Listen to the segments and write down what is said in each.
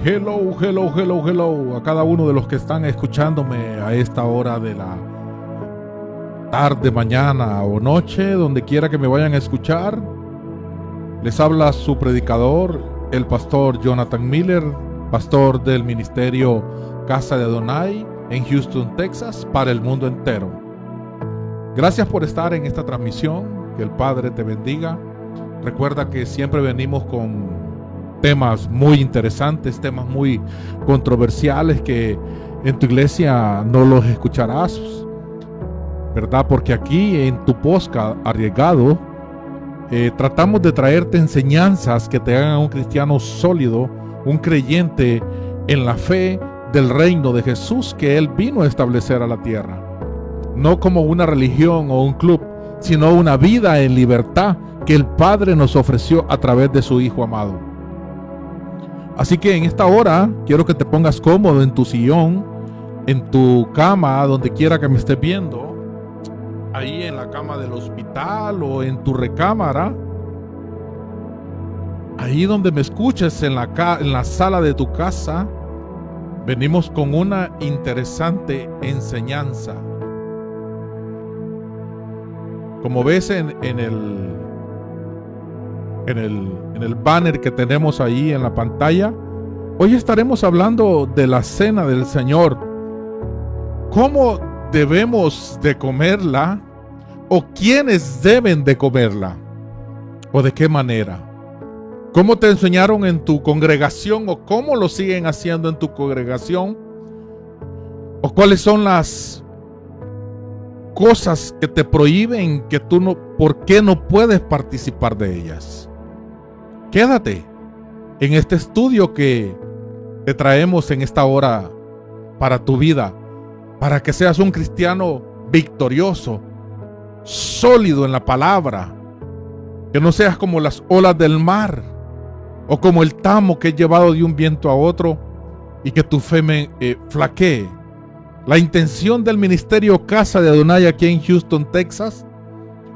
Hello, hello, hello, hello a cada uno de los que están escuchándome a esta hora de la tarde, mañana o noche, donde quiera que me vayan a escuchar. Les habla su predicador, el pastor Jonathan Miller, pastor del ministerio Casa de Adonai en Houston, Texas, para el mundo entero. Gracias por estar en esta transmisión, que el Padre te bendiga. Recuerda que siempre venimos con temas muy interesantes, temas muy controversiales que en tu iglesia no los escucharás, ¿verdad? Porque aquí en tu podcast arriesgado tratamos de traerte enseñanzas que te hagan un cristiano sólido, un creyente en la fe del reino de Jesús que Él vino a establecer a la tierra. No como una religión o un club, sino una vida en libertad que el Padre nos ofreció a través de su Hijo amado. Así que en esta hora quiero que te pongas cómodo en tu sillón, en tu cama, donde quiera que me estés viendo, ahí en la cama del hospital o en tu recámara, ahí donde me escuches en la sala de tu casa. Venimos con una interesante enseñanza. Como ves en el banner que tenemos ahí en la pantalla, hoy estaremos hablando de la cena del Señor. ¿Cómo debemos de comerla? ¿O quiénes deben de comerla? ¿O de qué manera? ¿Cómo te enseñaron en tu congregación? ¿O cómo lo siguen haciendo en tu congregación? ¿O cuáles son las cosas que te prohíben que tú no, por qué no puedes participar de ellas? Quédate en este estudio que te traemos en esta hora para tu vida, para que seas un cristiano victorioso, sólido en la palabra, que no seas como las olas del mar o como el tamo que es llevado de un viento a otro y que tu fe flaquee. La intención del ministerio Casa de Adonai aquí en Houston, Texas,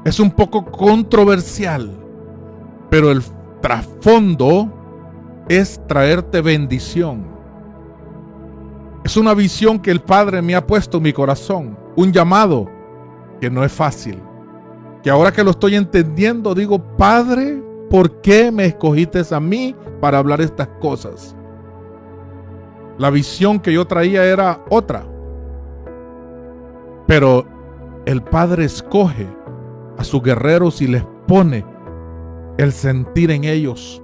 es un poco controversial, pero el trasfondo es traerte bendición. Es una visión que el Padre me ha puesto en mi corazón, un llamado que no es fácil, que ahora que lo estoy entendiendo digo: Padre, ¿por qué me escogiste a mí para hablar estas cosas? La visión que yo traía era otra, pero el Padre escoge a sus guerreros y les pone el sentir en ellos,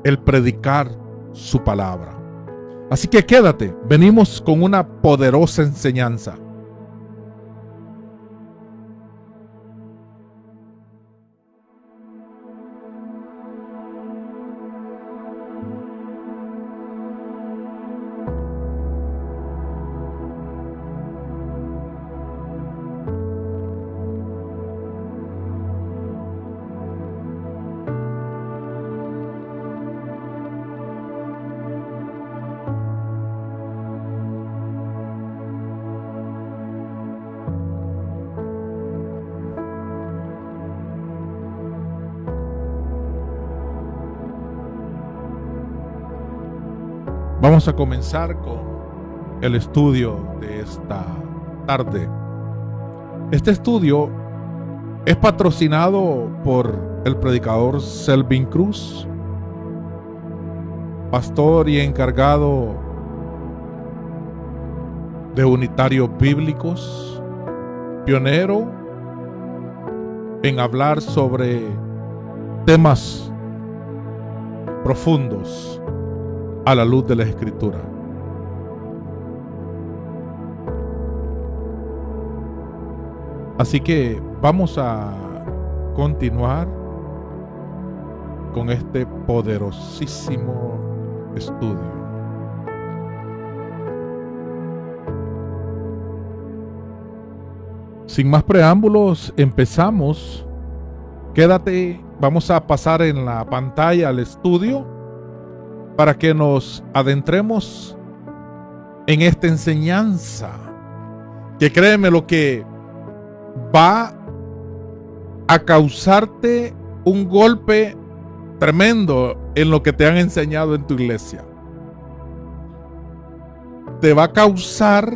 el predicar su palabra. Así que quédate, venimos con una poderosa enseñanza. Vamos a comenzar con el estudio de esta tarde. Este estudio es patrocinado por el predicador Selvin Cruz, pastor y encargado de Unitarios Bíblicos, pionero en hablar sobre temas profundos a la luz de la Escritura. Así que vamos a continuar con este poderosísimo estudio. Sin más preámbulos, empezamos. Quédate, vamos a pasar en la pantalla al estudio para que nos adentremos en esta enseñanza, que créeme lo que va a causarte un golpe tremendo en lo que te han enseñado en tu iglesia. te va a causar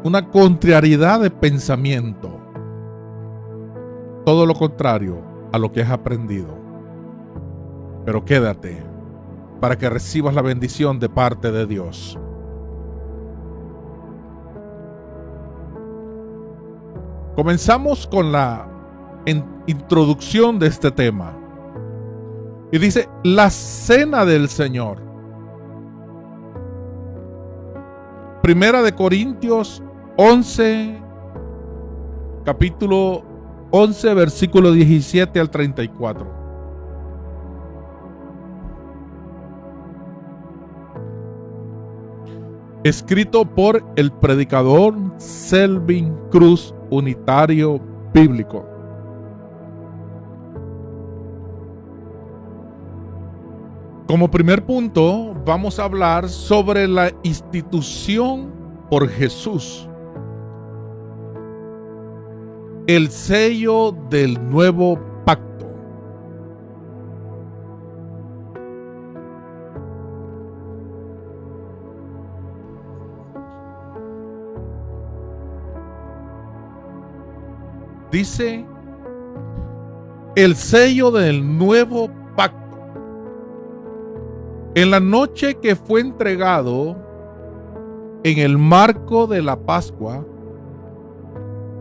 una contrariedad de pensamiento. Todo lo contrario a lo que has aprendido. Pero quédate para que recibas la bendición de parte de Dios. Comenzamos con la introducción de este tema. Y dice, la cena del Señor. Primera de Corintios 11, capítulo 11, versículo 17 al 34. Escrito por el predicador Selvin Cruz, unitario bíblico. Como primer punto, vamos a hablar sobre la institución por Jesús. El sello del nuevo pacto. Dice, el sello del nuevo pacto. En la noche que fue entregado, en el marco de la Pascua,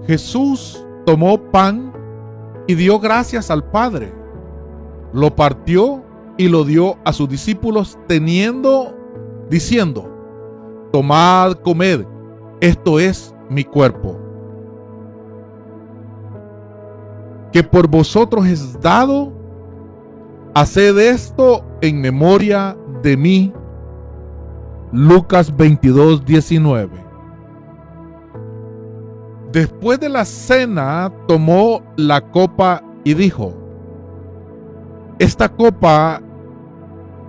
Jesús tomó pan y dio gracias al Padre. Lo partió y lo dio a sus discípulos diciendo, tomad, comed, esto es mi cuerpo, que por vosotros es dado. Haced esto en memoria de mí. Lucas 22, 19. Después de la cena, tomó la copa y dijo, esta copa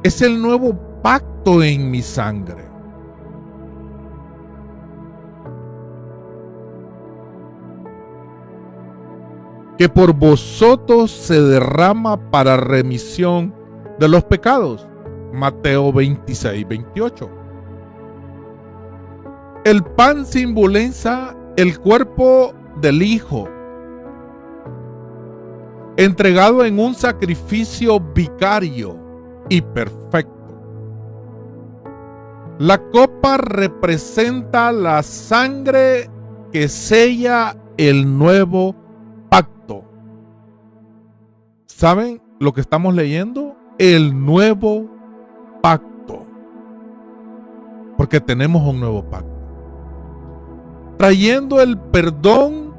es el nuevo pacto en mi sangre. Que por vosotros se derrama para remisión de los pecados. Mateo 26, 28. El pan simboliza el cuerpo del Hijo, entregado en un sacrificio vicario y perfecto. La copa representa la sangre que sella el nuevo pacto. ¿Saben lo que estamos leyendo? El nuevo pacto. Porque tenemos un nuevo pacto. Trayendo el perdón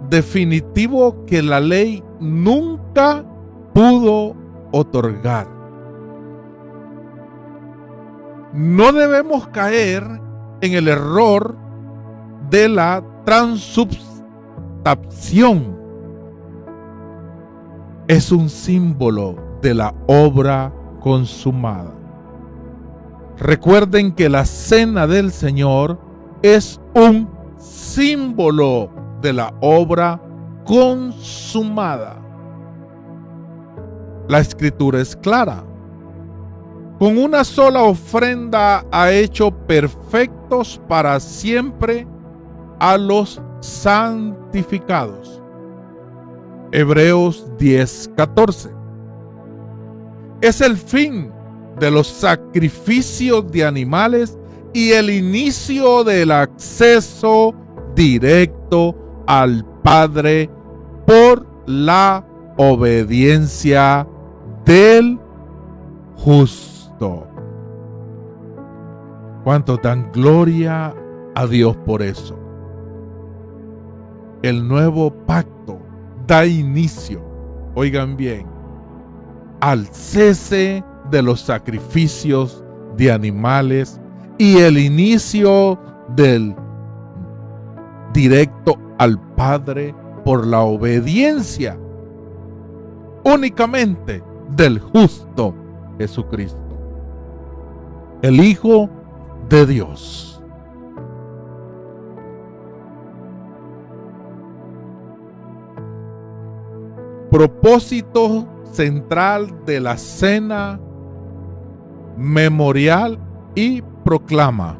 definitivo que la ley nunca pudo otorgar. No debemos caer en el error de la transubstanciación. Es un símbolo de la obra consumada. Recuerden que la cena del Señor es un símbolo de la obra consumada. La Escritura es clara. Con una sola ofrenda ha hecho perfectos para siempre a los santificados. Hebreos 10:14. Es el fin de los sacrificios de animales y el inicio del acceso directo al Padre por la obediencia del justo. ¿Cuántos dan gloria a Dios por eso? El nuevo pacto da inicio, oigan bien, al cese de los sacrificios de animales y el inicio del directo al Padre por la obediencia únicamente del justo Jesucristo, el Hijo de Dios. Propósito central de la cena memorial y proclama.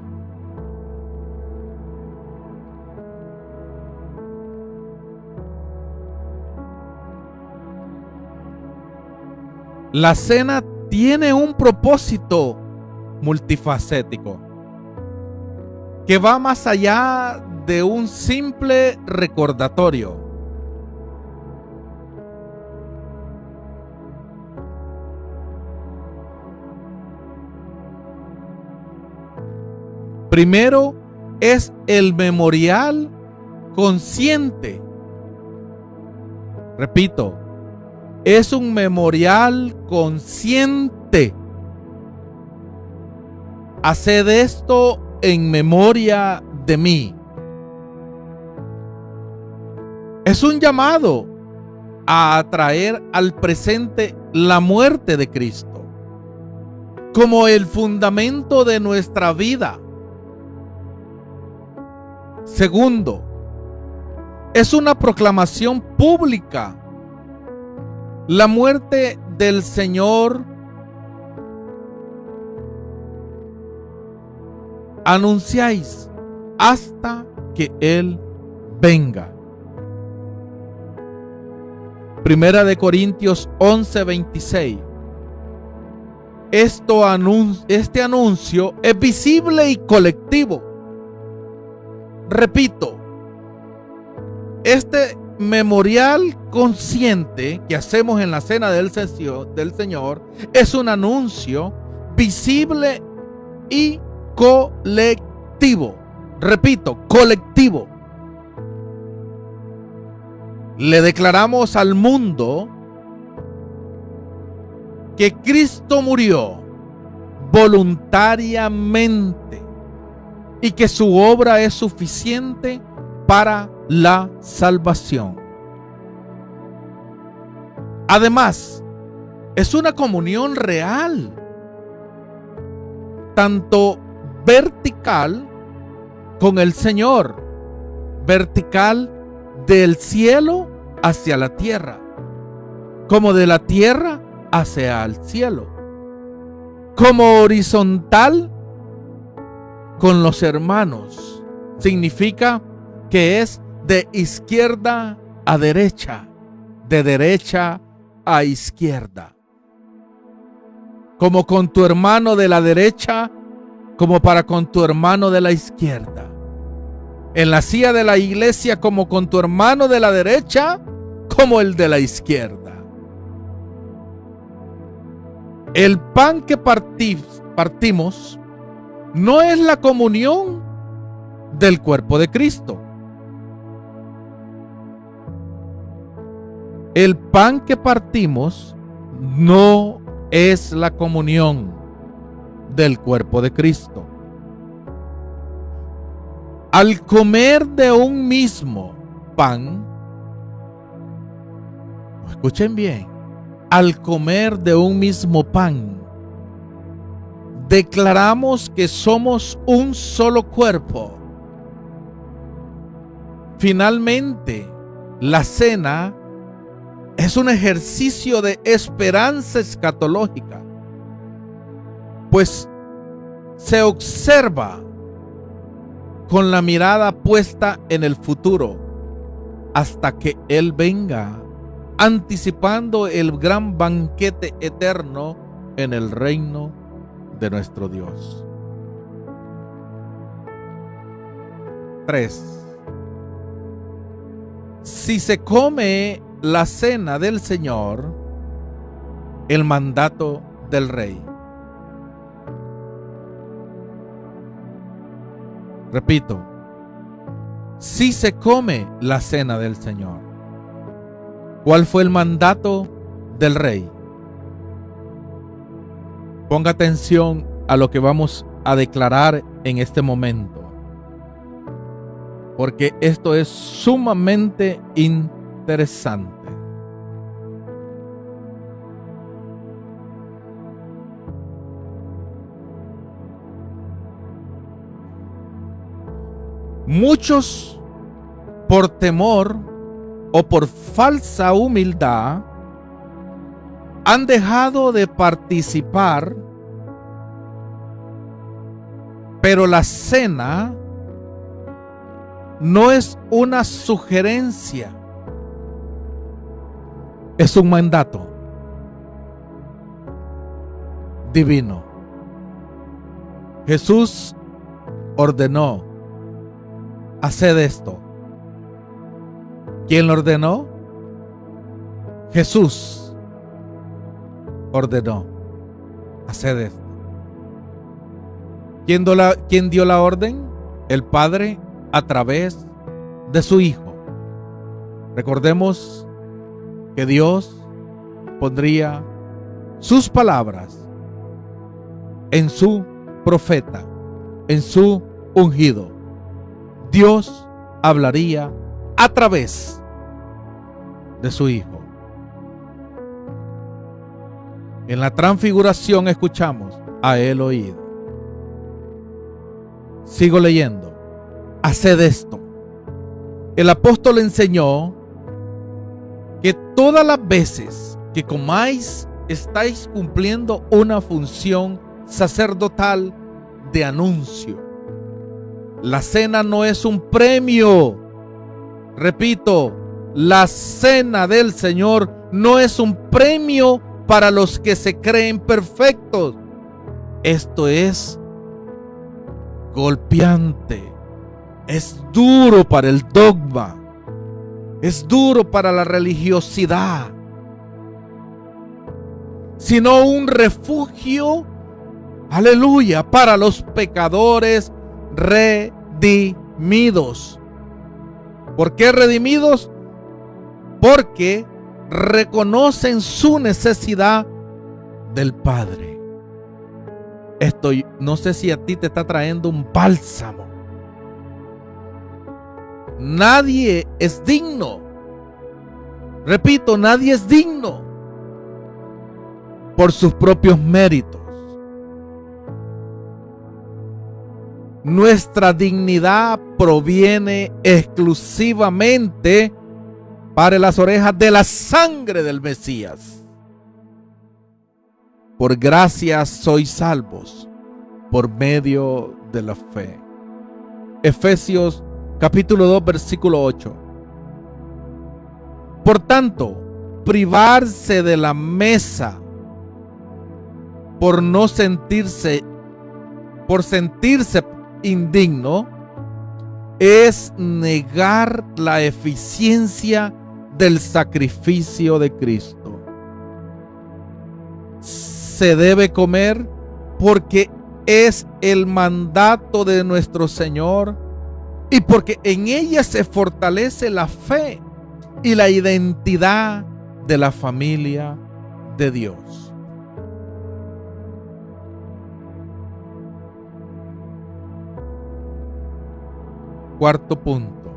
La cena tiene un propósito multifacético que va más allá de un simple recordatorio. Primero es el memorial consciente. Repito, es un memorial consciente. Haced esto en memoria de mí. Es un llamado a atraer al presente la muerte de Cristo como el fundamento de nuestra vida. Segundo, es una proclamación pública. La muerte del Señor anunciáis hasta que Él venga. Primera de Corintios 11:26. Este anuncio es visible y colectivo. Repito, este memorial consciente que hacemos en la cena del Señor es un anuncio visible y colectivo. Repito, colectivo. Le declaramos al mundo que Cristo murió voluntariamente y que su obra es suficiente para la salvación. Además, es una comunión real, tanto vertical con el Señor, vertical del cielo hacia la tierra, como de la tierra hacia el cielo, como horizontal con los hermanos. Significa que es de izquierda a derecha, de derecha a izquierda. Como con tu hermano de la derecha, como para con tu hermano de la izquierda. En la silla de la iglesia, como con tu hermano de la derecha, como el de la izquierda. El pan que partimos no es la comunión del cuerpo de Cristo. El pan que partimos no es la comunión del cuerpo de Cristo. Al comer de un mismo pan, escuchen bien, al comer de un mismo pan, declaramos que somos un solo cuerpo. Finalmente, la cena es un ejercicio de esperanza escatológica, pues se observa con la mirada puesta en el futuro hasta que Él venga, anticipando el gran banquete eterno en el reino de nuestro Dios. 3. Si se come la cena del Señor, el mandato del Rey. Repito, si se come la cena del Señor, ¿cuál fue el mandato del Rey? Ponga atención a lo que vamos a declarar en este momento, porque esto es sumamente interesante. Muchos, por temor o por falsa humildad, han dejado de participar, pero la cena no es una sugerencia, es un mandato. divino. Jesús ordenó: haced esto. ¿Quién lo ordenó? Jesús ordenó: haced esto. ¿Quién dio la orden? El Padre, a través de su Hijo. Recordemos que Dios pondría sus palabras en su profeta, en su ungido. Dios hablaría a través de su Hijo. En la transfiguración escuchamos: a él oíd. Sigo leyendo: haced esto. El apóstol enseñó que todas las veces que comáis estáis cumpliendo una función sacerdotal de anuncio. La cena no es un premio. Repito, la cena del Señor no es un premio para los que se creen perfectos. Esto es golpeante, es duro para el dogma, es duro para la religiosidad, sino un refugio, aleluya, para los pecadores redimidos. ¿Por qué redimidos? Porque reconocen su necesidad del Padre. Esto no sé si a ti te está trayendo un bálsamo. Nadie es digno. Repito, nadie es digno por sus propios méritos. Nuestra dignidad proviene exclusivamente, para las orejas, de la sangre del Mesías. Por gracia sois salvos por medio de la fe. Efesios capítulo 2 versículo 8. Por tanto, privarse de la mesa por sentirse indigno es negar la eficiencia del sacrificio de Cristo. Se debe comer porque es el mandato de nuestro Señor y porque en ella se fortalece la fe y la identidad de la familia de Dios. Cuarto punto: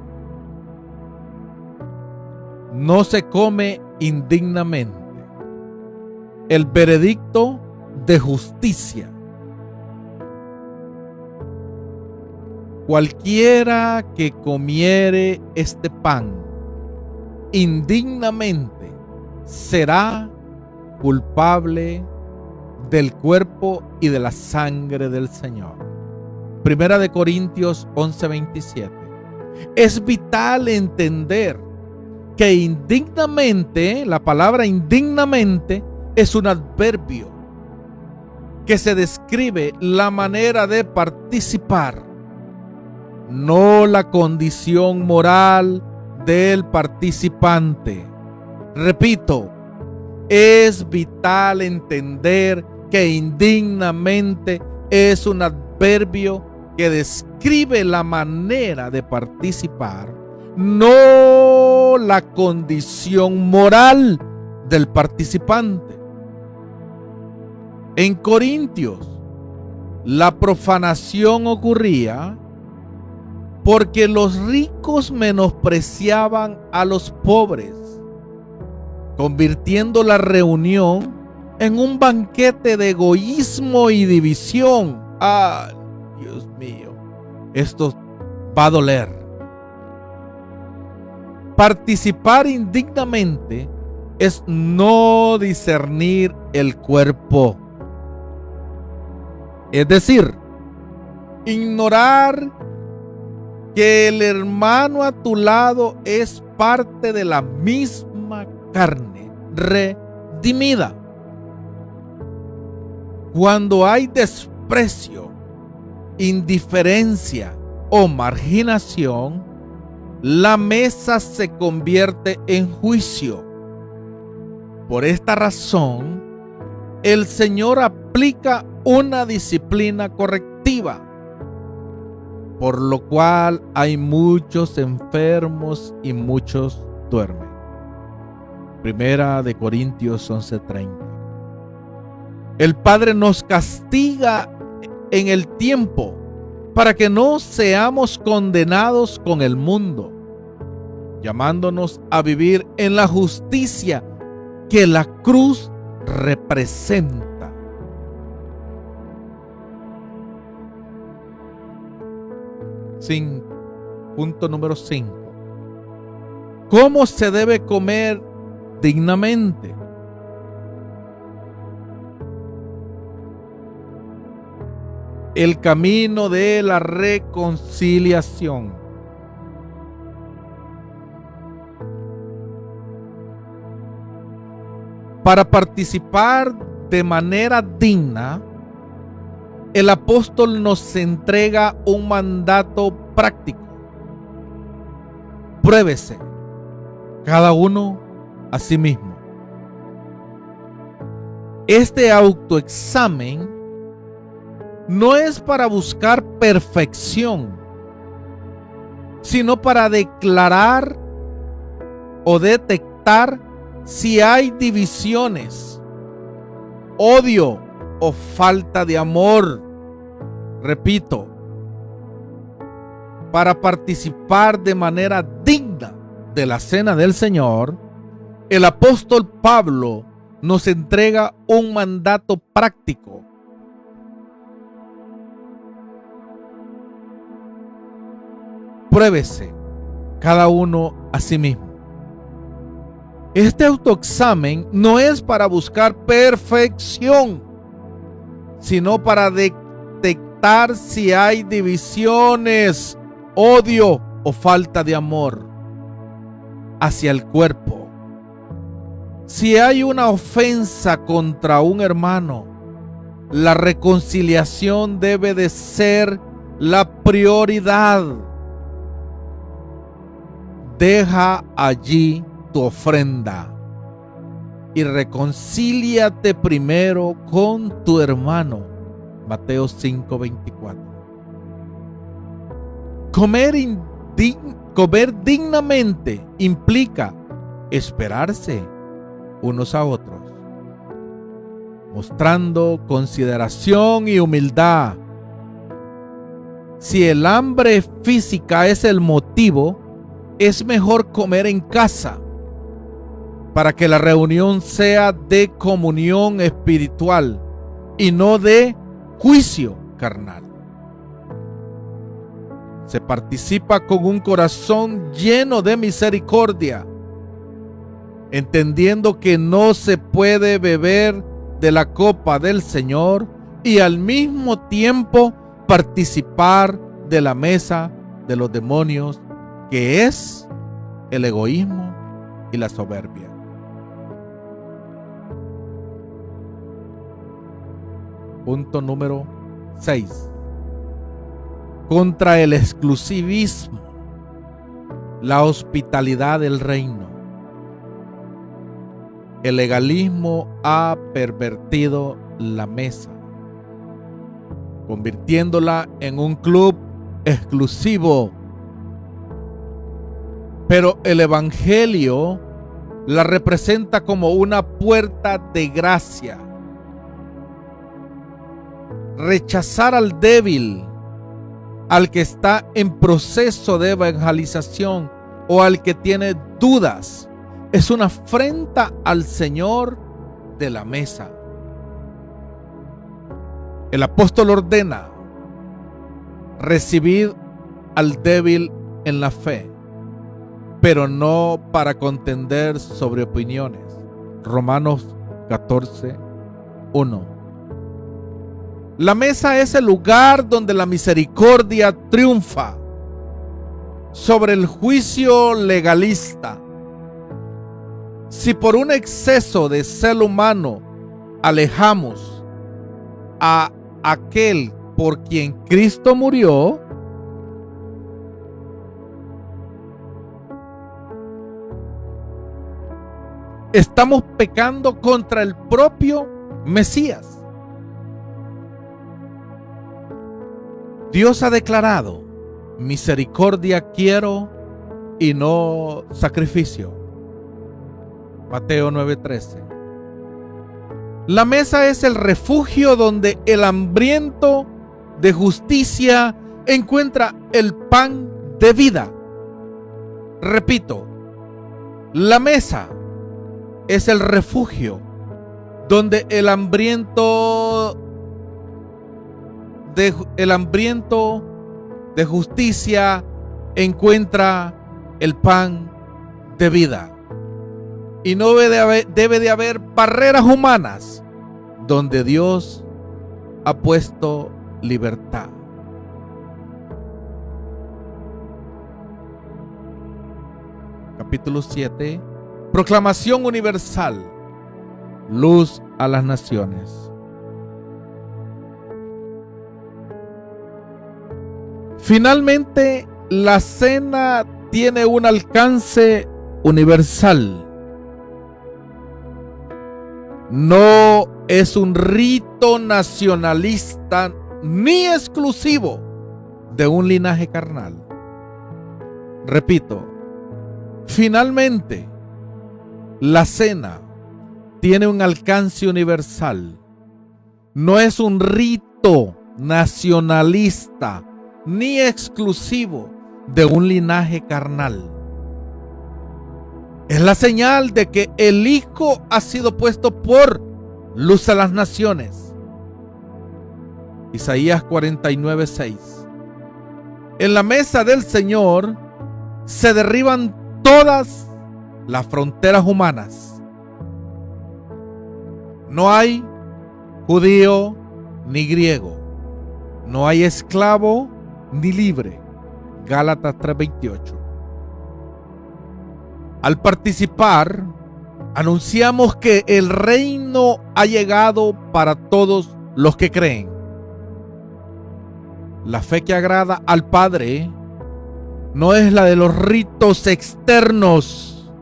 no se come indignamente. El veredicto de justicia. Cualquiera que comiere este pan indignamente será culpable del cuerpo y de la sangre del Señor. Primera de Corintios 11:27. Es vital entender que indignamente, la palabra indignamente, es un adverbio que se describe la manera de participar, no la condición moral del participante. Repito, es vital entender que indignamente es un adverbio que describe la manera de participar, no la condición moral del participante. En Corintios, la profanación ocurría porque los ricos menospreciaban a los pobres, convirtiendo la reunión en un banquete de egoísmo y división. ¡Ah, Dios mío! Esto va a doler. Participar indignamente es no discernir el cuerpo. Es decir, ignorar que el hermano a tu lado es parte de la misma carne redimida. Cuando hay desprecio, indiferencia o marginación, la mesa se convierte en juicio. Por esta razón, el Señor aplica una disciplina correctiva, por lo cual hay muchos enfermos y muchos duermen. Primera de Corintios 11:30. El Padre nos castiga en el tiempo para que no seamos condenados con el mundo, llamándonos a vivir en la justicia que la cruz representa. Punto número 5. ¿Cómo se debe comer dignamente? El camino de la reconciliación. Para participar de manera digna, el apóstol nos entrega un mandato práctico. Pruébese cada uno a sí mismo. Este autoexamen no es para buscar perfección, sino para declarar o detectar si hay divisiones, odio o falta de amor. Repito, para participar de manera digna de la cena del Señor, el apóstol Pablo nos entrega un mandato práctico. Pruébese cada uno a sí mismo. Este autoexamen no es para buscar perfección, sino para detectar si hay divisiones, odio o falta de amor hacia el cuerpo. Si hay una ofensa contra un hermano, la reconciliación debe de ser la prioridad. Deja allí tu ofrenda y reconcíliate primero con tu hermano. Mateo 5:24. Comer dignamente implica esperarse unos a otros, mostrando consideración y humildad. Si el hambre física es el motivo, es mejor comer en casa para que la reunión sea de comunión espiritual y no de juicio carnal. Se participa con un corazón lleno de misericordia, entendiendo que no se puede beber de la copa del Señor y al mismo tiempo participar de la mesa de los demonios, que es el egoísmo y la soberbia. Punto número 6. Contra el exclusivismo, la hospitalidad del reino. El legalismo ha pervertido la mesa, convirtiéndola en un club exclusivo. Pero el Evangelio la representa como una puerta de gracia. Rechazar al débil, al que está en proceso de evangelización o al que tiene dudas, es una afrenta al Señor de la mesa. El apóstol ordena: recibid al débil en la fe, pero no para contender sobre opiniones. Romanos 14:1. La mesa es el lugar donde la misericordia triunfa sobre el juicio legalista. Si por un exceso de celo humano alejamos a aquel por quien Cristo murió, estamos pecando contra el propio Mesías. Dios ha declarado: misericordia quiero y no sacrificio. Mateo 9:13. La mesa es el refugio donde el hambriento de justicia encuentra el pan de vida. Repito, la mesa es el refugio donde el hambriento de justicia encuentra el pan de vida. Y no debe de haber barreras humanas donde Dios ha puesto libertad. Capítulo 7. Proclamación universal. Luz a las naciones. Finalmente, la cena tiene un alcance universal. No es un rito nacionalista ni exclusivo de un linaje carnal. Repito, finalmente, la cena tiene un alcance universal. No es un rito nacionalista ni exclusivo de un linaje carnal. Es la señal de que el Hijo ha sido puesto por luz a las naciones. Isaías 49:6. En la mesa del Señor se derriban todas las fronteras humanas. No hay judío ni griego. No hay esclavo ni libre. Gálatas 3:28. Al participar, anunciamos que el reino ha llegado para todos los que creen. La fe que agrada al Padre no es la de los ritos externos,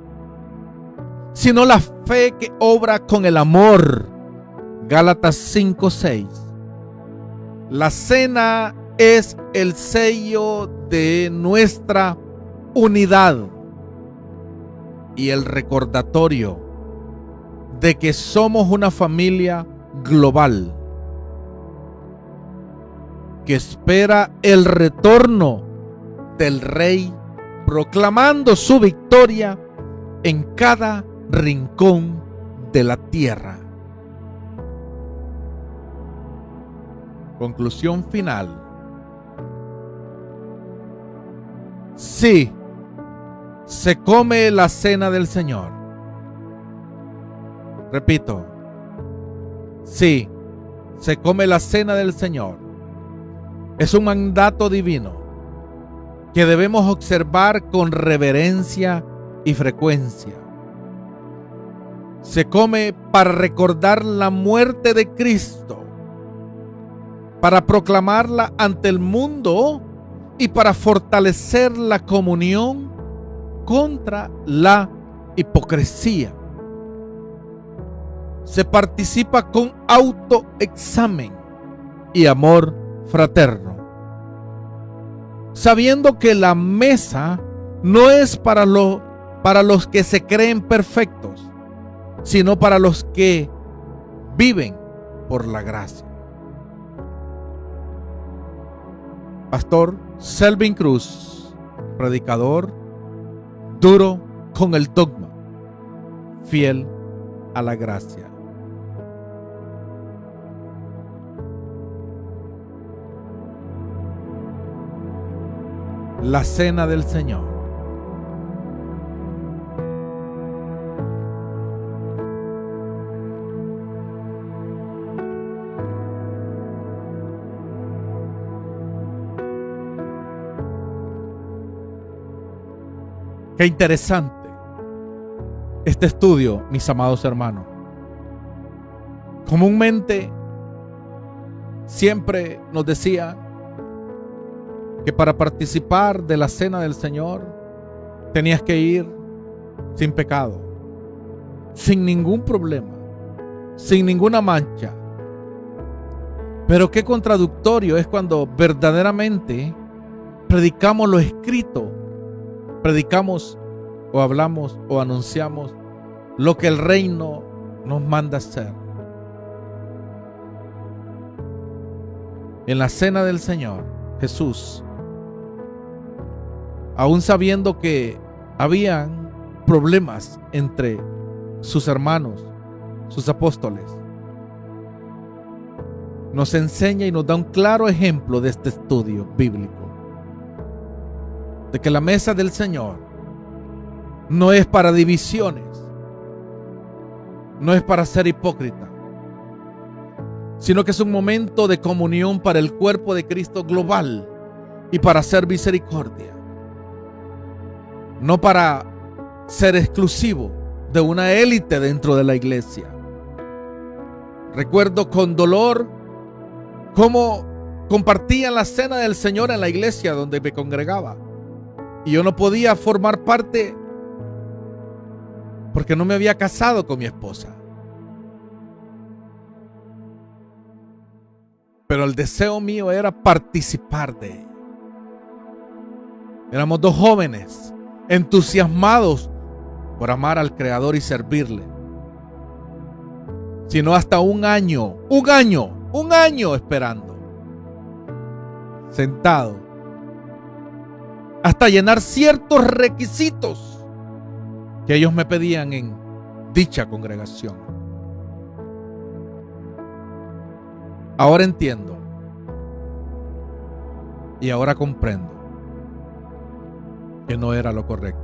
sino la fe que obra con el amor. Gálatas 5:6. La cena es el sello de nuestra unidad y el recordatorio de que somos una familia global que espera el retorno del Rey, proclamando su victoria en cada rincón de la tierra. Conclusión final. Sí, se come la cena del Señor. Repito, sí, se come la cena del Señor. Es un mandato divino que debemos observar con reverencia y frecuencia. Se come para recordar la muerte de Cristo, para proclamarla ante el mundo y para fortalecer la comunión contra la hipocresía. Se participa con autoexamen y amor fraterno, sabiendo que la mesa no es para los que se creen perfectos, sino para los que viven por la gracia. Pastor Selvin Cruz, predicador duro con el dogma, fiel a la gracia. La cena del Señor. Qué interesante este estudio, mis amados hermanos. Comúnmente siempre nos decía que para participar de la cena del Señor tenías que ir sin pecado, sin ningún problema, sin ninguna mancha. Pero qué contradictorio es cuando verdaderamente predicamos lo escrito, predicamos o hablamos o anunciamos lo que el reino nos manda hacer. En la cena del Señor, Jesús, aún sabiendo que habían problemas entre sus hermanos, sus apóstoles, nos enseña y nos da un claro ejemplo de este estudio bíblico, de que la mesa del Señor no es para divisiones, no es para ser hipócrita, sino que es un momento de comunión para el cuerpo de Cristo global y para hacer misericordia, no para ser exclusivo de una élite dentro de la iglesia. Recuerdo con dolor cómo compartían la cena del Señor en la iglesia donde me congregaba, y yo no podía formar parte porque no me había casado con mi esposa. Pero el deseo mío era participar de ella. Éramos dos jóvenes entusiasmados por amar al Creador y servirle. Sino hasta un año esperando, sentado, hasta llenar ciertos requisitos que ellos me pedían en dicha congregación. Ahora entiendo y ahora comprendo que no era lo correcto.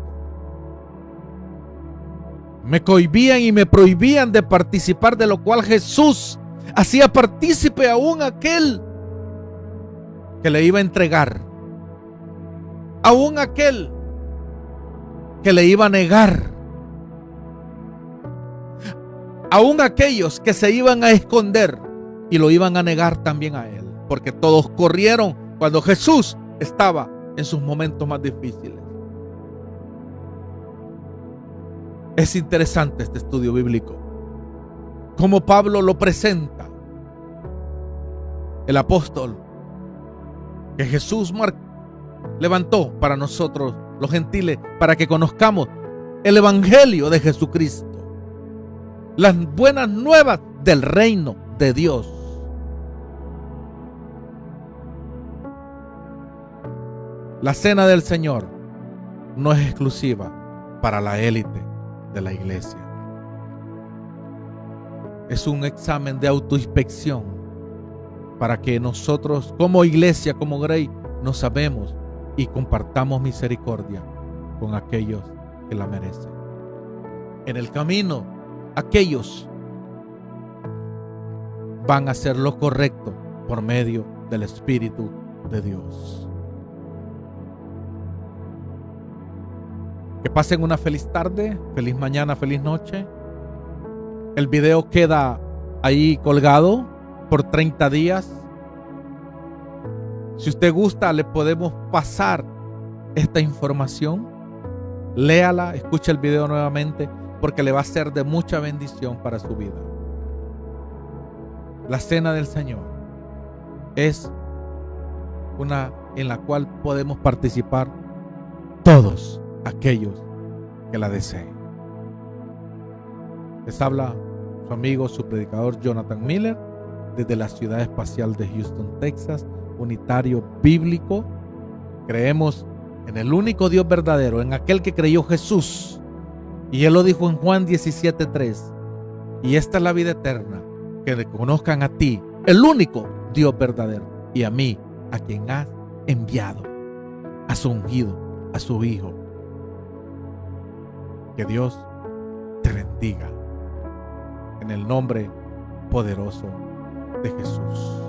Me cohibían y me prohibían de participar, de lo cual Jesús hacía partícipe aún aquel que le iba a entregar, aún aquel que le iba a negar, aún aquellos que se iban a esconder y lo iban a negar también a él, porque todos corrieron cuando Jesús estaba en sus momentos más difíciles. Es interesante este estudio bíblico, como Pablo lo presenta, el apóstol que Jesús levantó para nosotros los gentiles, para que conozcamos el evangelio de Jesucristo, las buenas nuevas del reino de Dios. La cena del Señor no es exclusiva para la élite de la iglesia. Es un examen de autoinspección para que nosotros como iglesia, como Grey, nos sabemos y compartamos misericordia con aquellos que la merecen. En el camino, aquellos van a hacer lo correcto por medio del Espíritu de Dios. Que pasen una feliz tarde, feliz mañana, feliz noche. El video queda ahí colgado por 30 días. Si usted gusta, le podemos pasar esta información. Léala, escuche el video nuevamente, porque le va a ser de mucha bendición para su vida. La cena del Señor es una en la cual podemos participar todos aquellos que la deseen. Les habla su amigo, su predicador Jonathan Miller, desde la ciudad espacial de Houston, Texas, unitario bíblico. Creemos en el único Dios verdadero, en aquel que creyó Jesús, y Él lo dijo en Juan 17:3, y esta es la vida eterna, que te conozcan a ti, el único Dios verdadero, y a mí, a quien has enviado, a su ungido, a su Hijo. Que Dios te bendiga en el nombre poderoso de Jesús.